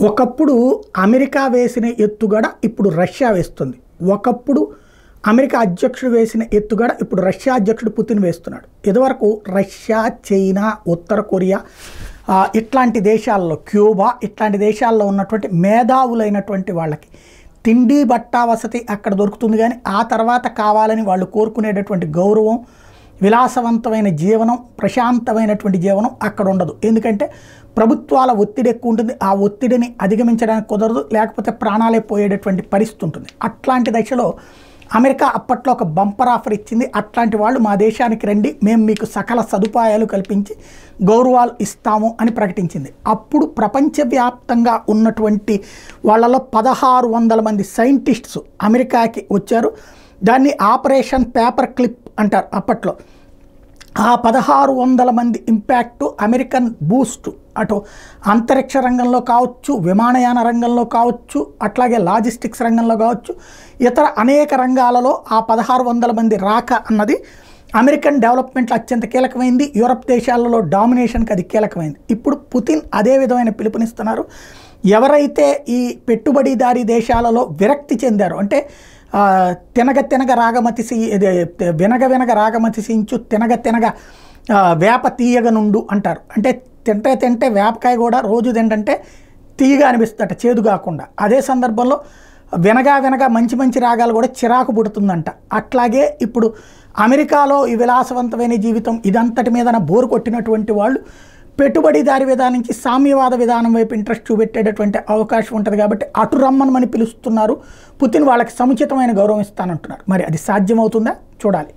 ఒకప్పుడు అమెరికా వేసిన ఎత్తుగడ ఇప్పుడు రష్యా వేస్తుంది. ఒకప్పుడు అమెరికా అధ్యక్షుడు వేసిన ఎత్తుగడ ఇప్పుడు రష్యా అధ్యక్షుడు పుతిన్ వేస్తున్నాడు. ఇదివరకు రష్యా, చైనా, ఉత్తర కొరియా ఇట్లాంటి దేశాల్లో, క్యూబా ఇట్లాంటి దేశాల్లో ఉన్నటువంటి మేధావులైనటువంటి వాళ్ళకి తిండి, బట్ట, వసతి అక్కడ దొరుకుతుంది. కానీ ఆ తర్వాత కావాలని వాళ్ళు కోరుకునేటటువంటి గౌరవం, విలాసవంతమైన జీవనం, ప్రశాంతమైనటువంటి జీవనం అక్కడ ఉండదు. ఎందుకంటే ప్రభుత్వాల ఒత్తిడి ఎక్కువ ఉంటుంది. ఆ ఒత్తిడిని అధిగమించడానికి కుదరదు, లేకపోతే ప్రాణాలే పోయేటటువంటి పరిస్థితి ఉంటుంది. అట్లాంటి దశలో అమెరికా అప్పట్లో ఒక బంపర్ ఆఫర్ ఇచ్చింది. అట్లాంటి వాళ్ళు మా దేశానికి రండి, మేము మీకు సకల సదుపాయాలు కల్పించి గౌరవాలు ఇస్తాము అని ప్రకటించింది. అప్పుడు ప్రపంచవ్యాప్తంగా ఉన్నటువంటి వాళ్ళలో 1600 మంది సైంటిస్ట్స్ అమెరికాకి వచ్చారు. దాన్ని ఆపరేషన్ పేపర్ క్లిప్ అంటారు అప్పట్లో. ఆ 1600 మంది ఇంపాక్ట్ అమెరికన్ బూస్ట్ అటు అంతరిక్ష రంగంలో కావచ్చు, విమానయాన రంగంలో కావచ్చు, అట్లాగే లాజిస్టిక్స్ రంగంలో కావచ్చు, ఇతర అనేక రంగాలలో ఆ 1600 మంది రాక అన్నది అమెరికన్ డెవలప్మెంట్లో అత్యంత కీలకమైంది. యూరప్ దేశాలలో డామినేషన్కి అది కీలకమైంది. ఇప్పుడు పుతిన్ అదే విధమైన పిలుపునిస్తున్నారు. ఎవరైతే ఈ పెట్టుబడిదారీ దేశాలలో విరక్తి చెందారో, అంటే తినగ రాగమతిసి వినగ రాగమతిసించు తినగ వేప తీయగ నుండు అంటారు. అంటే తింటే వేపకాయ కూడా రోజు తింటే తీయగా అనిపిస్తుందట, చేదు కాకుండా. అదే సందర్భంలో వినగా మంచి రాగాలు కూడా చిరాకు పుడుతుందంట. అట్లాగే ఇప్పుడు అమెరికాలో ఈ విలాసవంతమైన జీవితం ఇదంతటి మీద బోరు కొట్టినటువంటి వాళ్ళు పెట్టుబడిదారి విధానం నుంచి సామ్యవాద విధానం వైపు ఇంట్రెస్ట్ చూపెట్టేటటువంటి అవకాశం ఉంటుంది. కాబట్టి అటు రమ్మని పిలుస్తున్నారు. పుతిన్ వాళ్ళకి సముచితమైన గౌరవం ఇస్తానంటున్నారు. మరి అది సాధ్యమవుతుందా చూడాలి.